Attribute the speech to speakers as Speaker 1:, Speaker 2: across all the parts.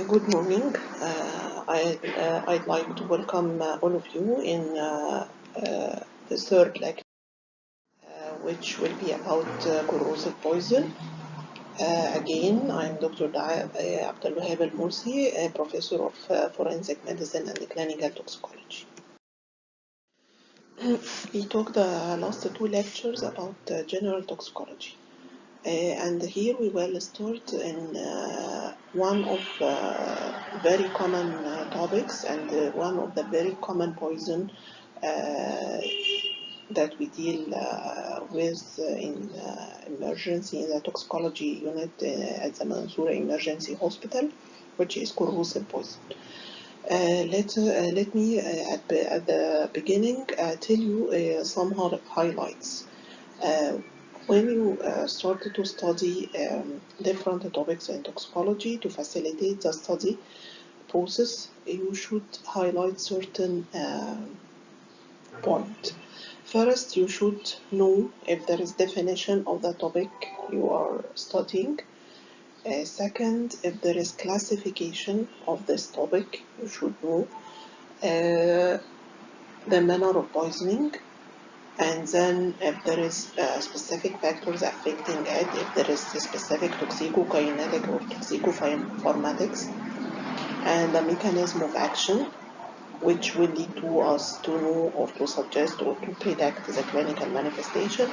Speaker 1: Good morning. I'd like to welcome all of you in the third lecture, which will be about corrosive poison. Again, I'm Dr. Abdel Wahab Al Mursi, a professor of forensic medicine and clinical toxicology. We talked the last two lectures about general toxicology. And here we will start in one of very common topics and one of the very common poison that we deal with in emergency in the toxicology unit at the Mansoura Emergency Hospital, which is corrosive poison. Let me at the beginning tell you some highlights. When you started to study different topics in toxicology to facilitate the study process, you should highlight certain points. First, you should know if there is definition of the topic you are studying. Second, if there is classification of this topic, you should know the manner of poisoning. And then if there is specific factors affecting it, if there is a specific toxicokinetic or toxicopharmaceuticals, and the mechanism of action, which will lead to us to know or to suggest or to predict the clinical manifestation,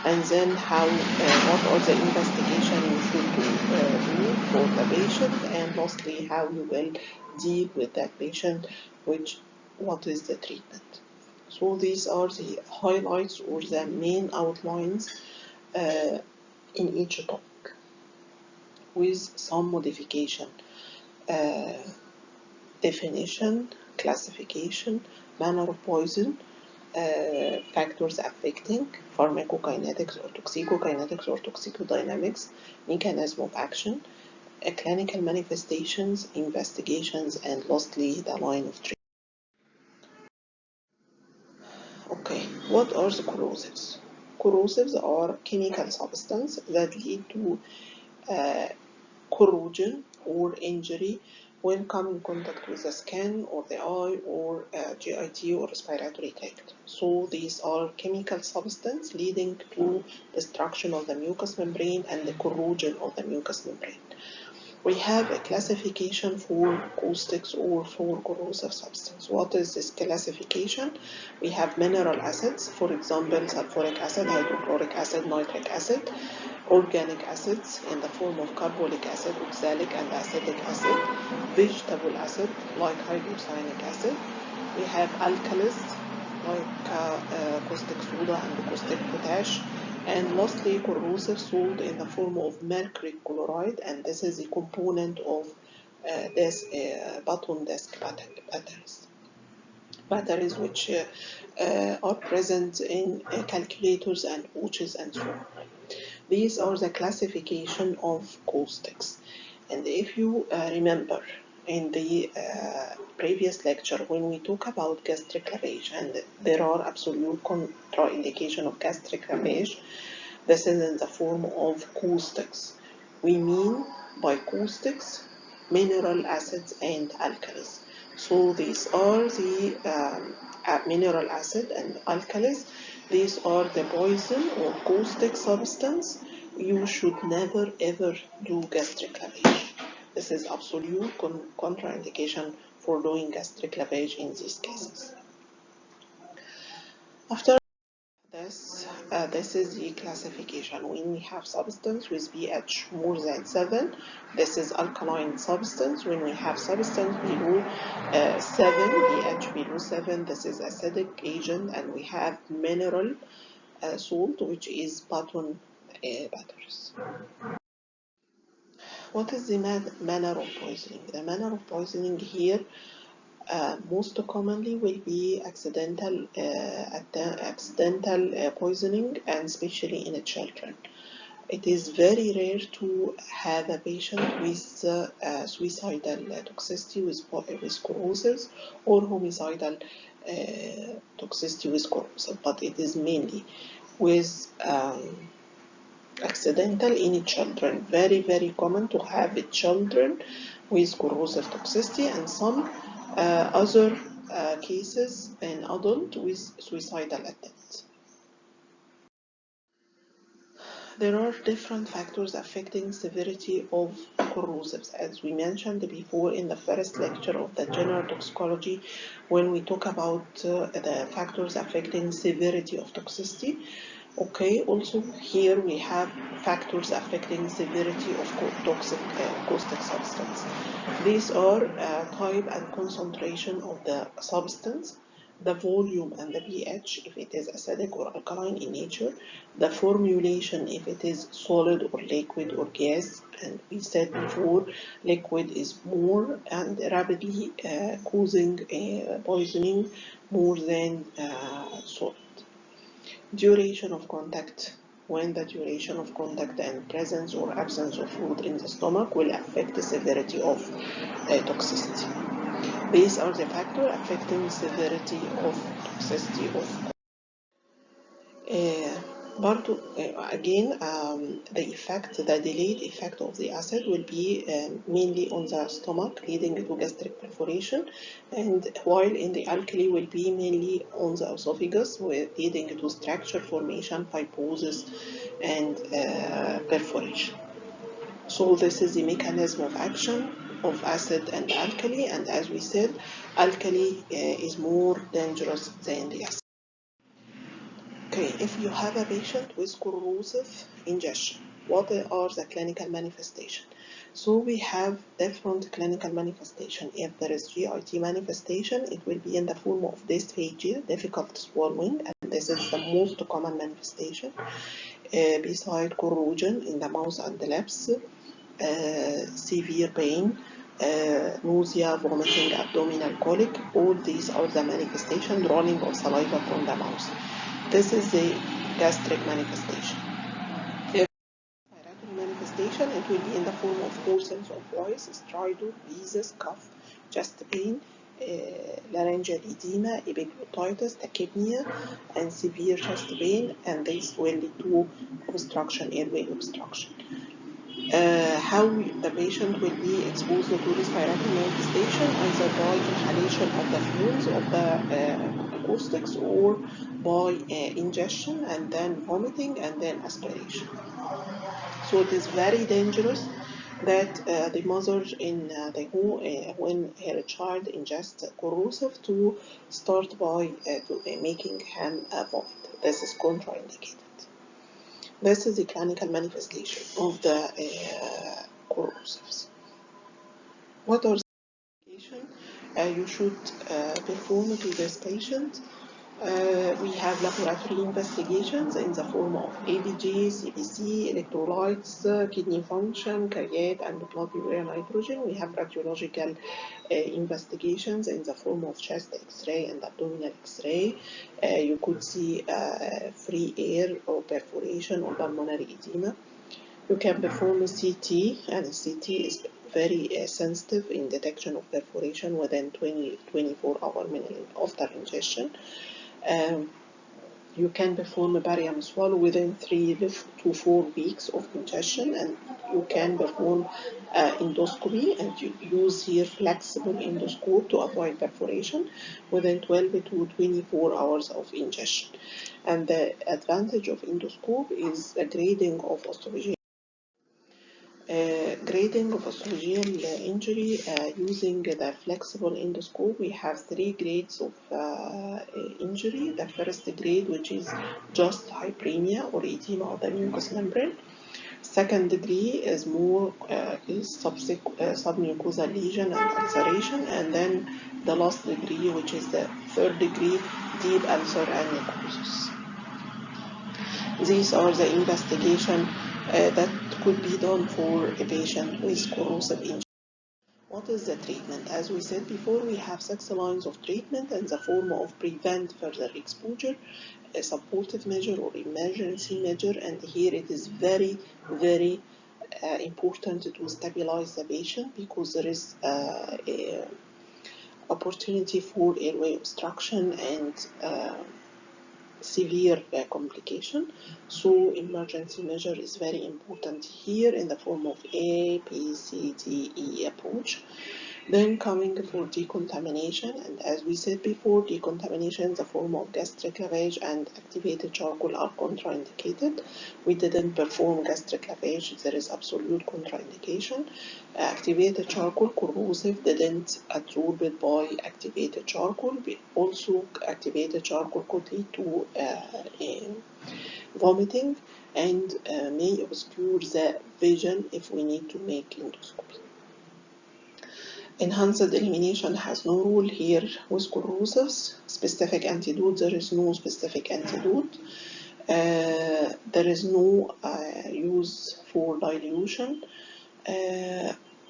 Speaker 1: and then how, what are the investigation you should do for the patient, and lastly, how you will deal with that patient, what is the treatment. So these are the highlights or the main outlines in each topic, with some modification. Definition, classification, manner of poison, factors affecting pharmacokinetics or toxicodynamics, mechanism of action, clinical manifestations, investigations, and lastly, the line of treatment. Okay, what are the corrosives? Corrosives are chemical substances that lead to corrosion or injury when come in contact with the skin or the eye or GIT or respiratory tract. So these are chemical substances leading to destruction of the mucous membrane and the corrosion of the mucous membrane. We have a classification for caustics or for corrosive substance. What is this classification? We have mineral acids, for example, sulfuric acid, hydrochloric acid, nitric acid, organic acids in the form of carbolic acid, oxalic and acetic acid, vegetable acid like hydrocyanic acid. We have alkalis like caustic soda and caustic potash, and lastly corrosive salt in the form of mercury chloride, and this is a component of this button desk batteries which are present in calculators and watches and so on. These are the classification of caustics. And if you remember in the previous lecture when we talk about gastric lavage, and there are absolute contraindication of gastric lavage, this is in the form of caustics. We mean by caustics mineral acids and alkalis. So these are the mineral acid and alkalis. These are the poison or caustic substance. You should never ever do gastric lavage. This is absolute contraindication for doing gastric lavage in these cases. After this is the classification. When we have substance with pH more than 7, this is alkaline substance. When we have substance below 7, pH below 7, this is acidic agent, and we have mineral salt, which is button batteries. What is the manner of poisoning? The manner of poisoning here most commonly will be accidental poisoning, and especially in children. It is very rare to have a patient with suicidal toxicity with corrosives or homicidal toxicity with corrosive, but it is mainly with accidental in children. Very, very common to have children with corrosive toxicity, and some other cases in adult with suicidal attempts. There are different factors affecting severity of corrosives, as we mentioned before in the first lecture of the general toxicology, when we talk about the factors affecting severity of toxicity. Okay, also here we have factors affecting severity of toxic caustic substance. These are type and concentration of the substance, the volume and the pH if it is acidic or alkaline in nature, the formulation if it is solid or liquid or gas, and we said before liquid is more and rapidly causing poisoning more than solid. Duration of contact. When the duration of contact and presence or absence of food in the stomach will affect the severity of toxicity. These are the factors affecting severity of toxicity of again, the effect, the delayed effect of the acid will be mainly on the stomach, leading to gastric perforation, and while in the alkali will be mainly on the esophagus, leading to structure formation, fibrosis, and perforation. So this is the mechanism of action of acid and alkali, and as we said, alkali is more dangerous than the acid. Okay, if you have a patient with corrosive ingestion, what are the clinical manifestations? So we have different clinical manifestation. If there is GIT manifestation, it will be in the form of dysphagia, difficult swallowing, and this is the most common manifestation. Beside corrosion in the mouth and the lips, severe pain, nausea, vomiting, abdominal colic, all these are the manifestations, running of saliva from the mouth. This is the gastric manifestation. If respiratory manifestation, it will be in the form of hoarseness of voice, stridor, wheezes, cough, chest pain, laryngeal edema, epiglottitis, tachypnea, and severe chest pain, and this will lead to obstruction, airway obstruction. How the patient will be exposed to respiratory manifestation, either by inhalation of the fumes of the acoustics or by ingestion and then vomiting and then aspiration. So it is very dangerous that the mother in the home, when her child ingests corrosive, to start by making him vomit. This is contraindicated. This is the clinical manifestation of the corrosives. What are the investigations you should perform to this patient? We have laboratory investigations in the form of ABG, CBC, electrolytes, kidney function, create, and blood urea nitrogen. We have radiological investigations in the form of chest X-ray and abdominal X-ray. You could see free air or perforation or pulmonary edema. You can perform a CT, and CT is very sensitive in detection of perforation within 24 hours after ingestion. You can perform a barium swallow within 3 to 4 weeks of ingestion, and you can perform endoscopy, and you use here flexible endoscope to avoid perforation within 12 to 24 hours of ingestion. And the advantage of endoscope is a grading of esophageal injury using the flexible endoscope. We have 3 grades of injury. The first grade, which is just hyperemia or edema of the mucous membrane. Second degree is more submucosal lesion and ulceration, and then the last degree, which is the third degree, deep ulcer and necrosis. These are the investigation that could be done for a patient with corrosive injury. What is the treatment? As we said before, we have 6 lines of treatment in the form of prevent further exposure, a supportive measure or emergency measure, and here it is very, very important to stabilize the patient, because there is a opportunity for airway obstruction and severe complication. So emergency measure is very important here in the form of A, B, C, D, E approach. Then coming for decontamination, and as we said before, decontamination in the form of gastric lavage and activated charcoal are contraindicated. We didn't perform gastric lavage, there is absolute contraindication. Activated charcoal, corrosive, didn't absorb it by activated charcoal. Also, activated charcoal could lead to vomiting and may obscure the vision if we need to make endoscopy. Enhanced elimination has no role here with corrosives. Specific antidote, there is no specific antidote. There is no use for dilution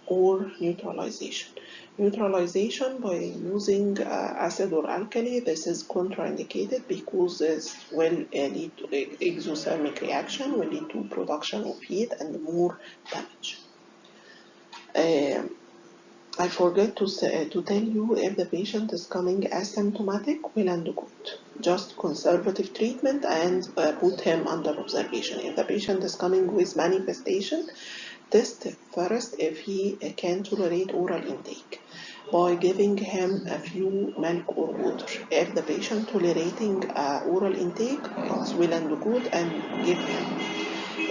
Speaker 1: or neutralization. Neutralization by using acid or alkali, this is contraindicated because this will lead to exothermic reaction, will lead to production of heat and more damage. I forget to tell you, if the patient is coming asymptomatic, well and good. Just conservative treatment and put him under observation. If the patient is coming with manifestation, test first if he can tolerate oral intake by giving him a few milk or water. If the patient tolerating oral intake, it's well and good, and give him.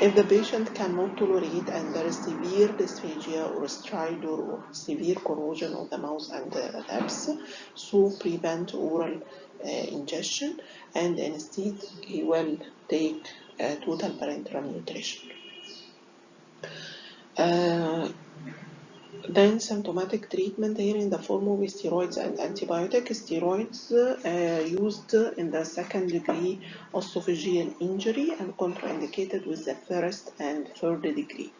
Speaker 1: If the patient cannot tolerate and there is severe dysphagia or stridor or severe corrosion of the mouth and the lips, so prevent oral ingestion, and instead he will take total parenteral nutrition. Then symptomatic treatment here in the form of steroids and antibiotics. Steroids used in the second degree esophageal injury and contraindicated with the first and third degree.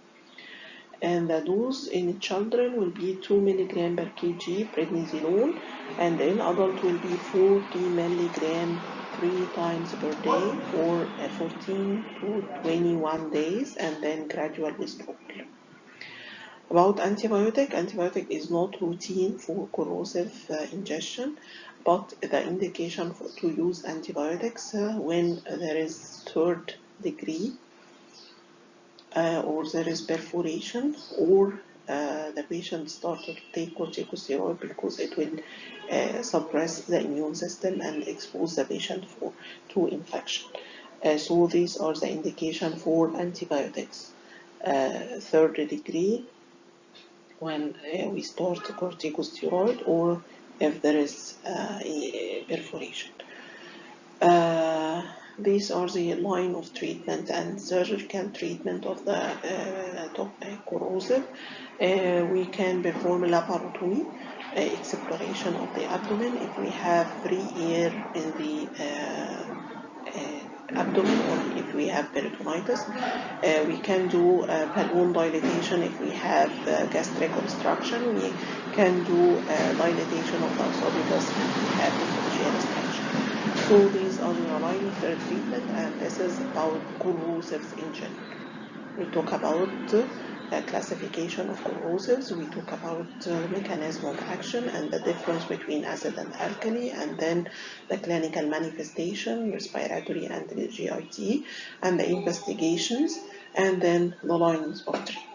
Speaker 1: And the dose in children will be 2 mg per kg prednisolone, and in adult will be 40 mg 3 times per day for 14 to 21 days, and then gradual withdrawal. About antibiotic is not routine for corrosive ingestion, but the indication to use antibiotics when there is third degree or there is perforation, or the patient started to take corticosteroid because it will suppress the immune system and expose the patient to infection. So these are the indication for antibiotics. Third degree, when we start corticosteroid, or if there is a perforation. These are the line of treatment and surgical treatment of the corrosive. We can perform laparotomy, exploration of the abdomen if we have free air in the abdomen, or if we have peritonitis. We can do balloon dilatation if we have gastric obstruction. We can do dilatation of the esophagus if we have esophageal restriction. So these are the line of treatment, and this is about corrosives in general. We talk about classification of corrosives, we talk about mechanism of action and the difference between acid and alkali, and then the clinical manifestation, respiratory and GIT, and the investigations, and then the lines of treatment.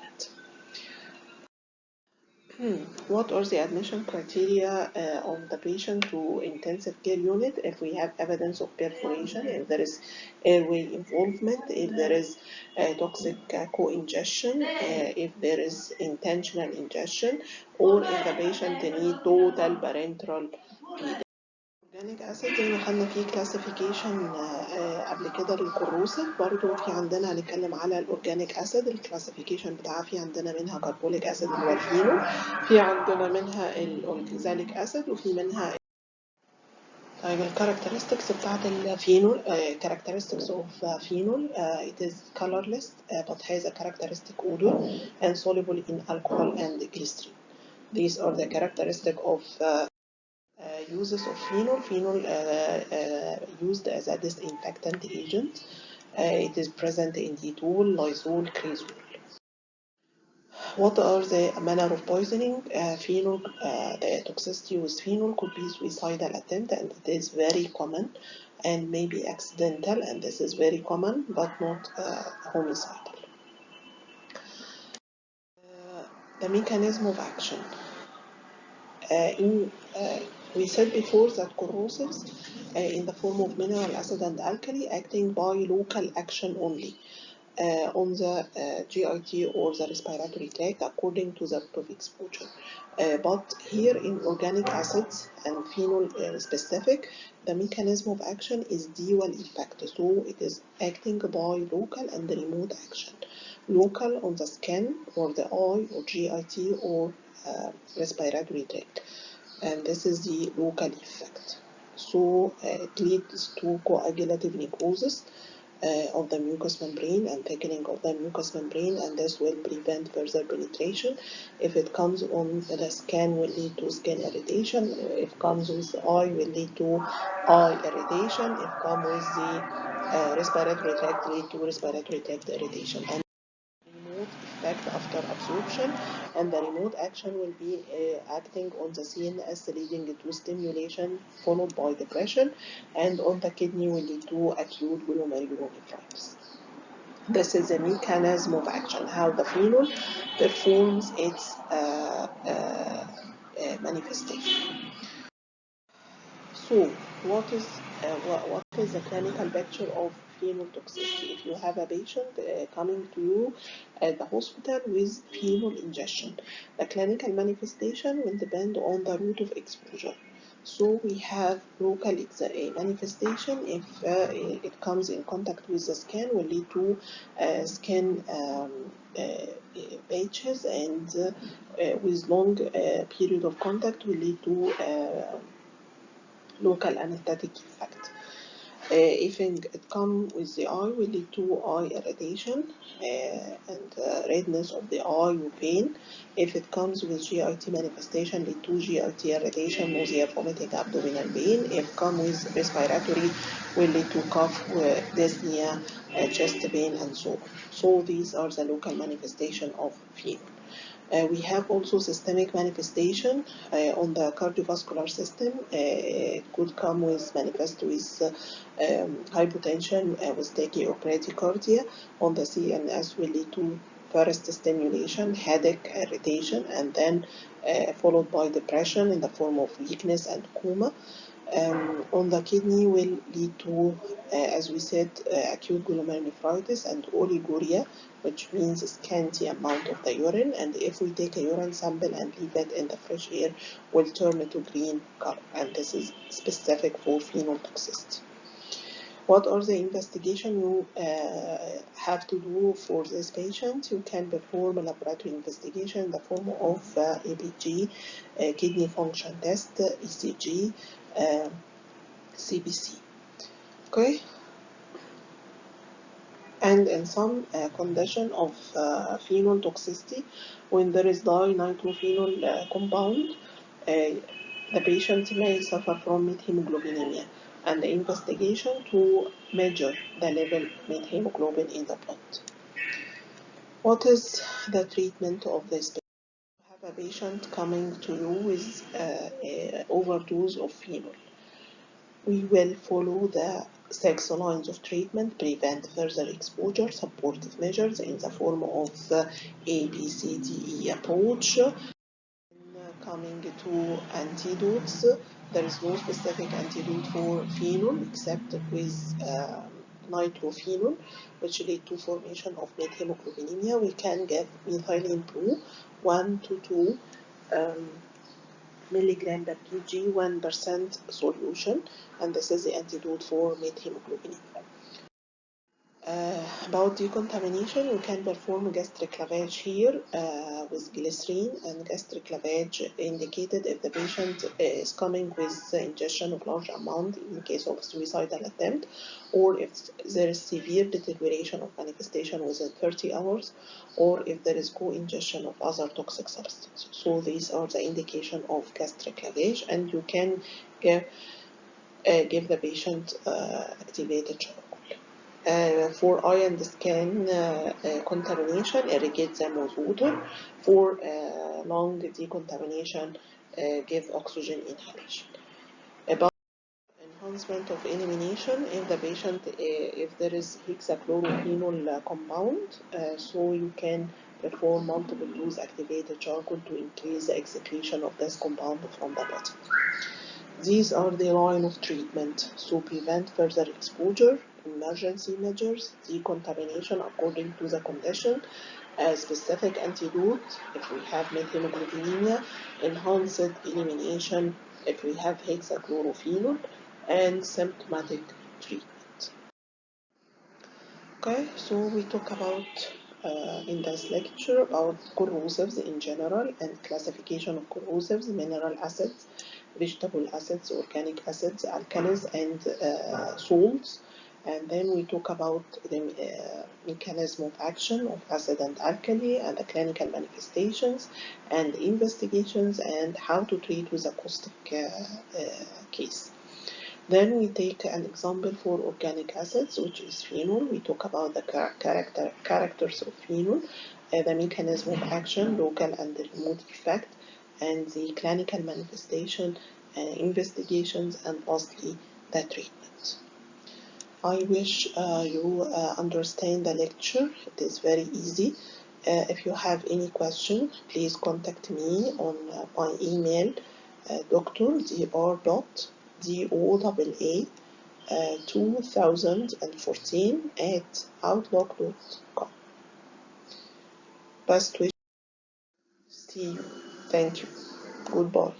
Speaker 1: What are the admission criteria of the patient to intensive care unit if we have evidence of perforation, if there is airway involvement, if there is toxic co-ingestion, if there is intentional ingestion, or if the patient needs total parenteral feeding. Organic acid زي ما خدنا فيه classification قبل كده للكروسيف، برضو في عندنا هنتكلم على الاورجانيك اسيد. الكلاسيفيكيشن بتاعها في عندنا منها كربوليك اسيد اللي هو الفينول، في عندنا منها الاورجازاليك اسيد، وفي منها طيب الكاركترستكس بتاعت الفينول. characteristics of phenol, it is colorless but has a characteristic odor and soluble in alcohol and glycerin. These are the characteristics of uses of phenol. Phenol used as a disinfectant agent. It is present in Dettol, Lysol, Cresol. What are the manner of poisoning? Phenol, the toxicity with phenol could be suicidal attempt, and it is very common. and maybe accidental, and this is very common, but not homicidal. The mechanism of action. We said before that corrosives in the form of mineral, acid, and alkali acting by local action only on the GIT or the respiratory tract according to the route of exposure. But here in organic acids and phenol specific, the mechanism of action is dual effect. So it is acting by local and remote action. Local on the skin or the eye or GIT or respiratory tract. And this is the local effect. So it leads to coagulative necrosis of the mucous membrane and thickening of the mucous membrane, and this will prevent further penetration. If it comes on the skin, will lead to skin irritation. If it comes with the eye, will lead to eye irritation. If it comes with the respiratory tract, lead to respiratory tract irritation. And remote effect after absorption, and the remote action will be acting on the CNS, leading to stimulation followed by depression, and on the kidney will lead to acute glomerulonephritis. This is a mechanism of action, how the phenol performs its manifestation. So, what is the clinical picture of phenol toxicity? If you have a patient coming to you at the hospital with phenol ingestion, the clinical manifestation will depend on the route of exposure. So we have local manifestation. If it comes in contact with the skin, will lead to skin patches, and with long period of contact will lead to local anesthetic effect. If it comes with the eye, will lead to eye irritation and redness of the eye or pain. If it comes with GIT manifestation, lead to GIT irritation, nausea, vomiting, abdominal pain. If it comes with respiratory, will lead to cough, dyspnea, chest pain, and so on. So these are the local manifestation of fever. We have also systemic manifestation on the cardiovascular system. It could come with manifest with hypotension with tachy or bradycardia. On the CNS will lead to first stimulation, headache, irritation, and then followed by depression in the form of weakness and coma. On the kidney will lead to, as we said, acute glomerulonephritis and oliguria, which means scanty amount of the urine. And if we take a urine sample and leave it in the fresh air, will turn to green color. And this is specific for phenol toxicity. What are the investigations you have to do for this patient? You can perform a laboratory investigation in the form of ABG, kidney function test, ECG, CBC. Okay. And in some condition of phenol toxicity, when there is dinitrophenol compound, the patient may suffer from methemoglobinemia, and the investigation to measure the level of methemoglobin in the blood. What is the treatment of this patient? You have a patient coming to you with an overdose of phenol. We will follow the 6 lines of treatment, prevent further exposure, supportive measures in the form of ABCDE approach. Coming to antidotes, there is no specific antidote for phenol except with nitrophenol, which lead to formation of methemoglobinemia. We can give methylene blue 1 to 2 milligram per kg, 1% solution, and this is the antidote for methemoglobinemia. About decontamination, we can perform gastric lavage here with glycerine, and gastric lavage indicated if the patient is coming with the ingestion of large amount in case of suicidal attempt, or if there is severe deterioration of manifestation within 30 hours, or if there is co-ingestion of other toxic substances. So these are the indication of gastric lavage, and you can give the patient activated charcoal. For eye and skin contamination, irrigate them with water. For lung decontamination, give oxygen inhalation. About commencement of elimination if the patient, if there is hexachlorophenol compound, so you can perform multiple dose activated charcoal to increase the excretion of this compound from the body. These are the line of treatment, so prevent further exposure, emergency measures, decontamination according to the condition, a specific antidote if we have methemoglobinemia, enhanced elimination if we have hexachlorophenol, and symptomatic treatment. Okay, so we talk about in this lecture about corrosives in general and classification of corrosives, mineral acids, vegetable acids, organic acids, alkalis, and salts. And then we talk about the mechanism of action of acid and alkali and the clinical manifestations and investigations and how to treat with a caustic case. Then we take an example for organic acids, which is phenol. We talk about the characters of phenol, the mechanism of action, local and remote effect, and the clinical manifestation, investigations, and lastly, the treatment. I wish you understand the lecture. It is very easy. If you have any question, please contact me on my email, dr.doa2014@outlook.com. Best wishes. See you. Thank you. Goodbye.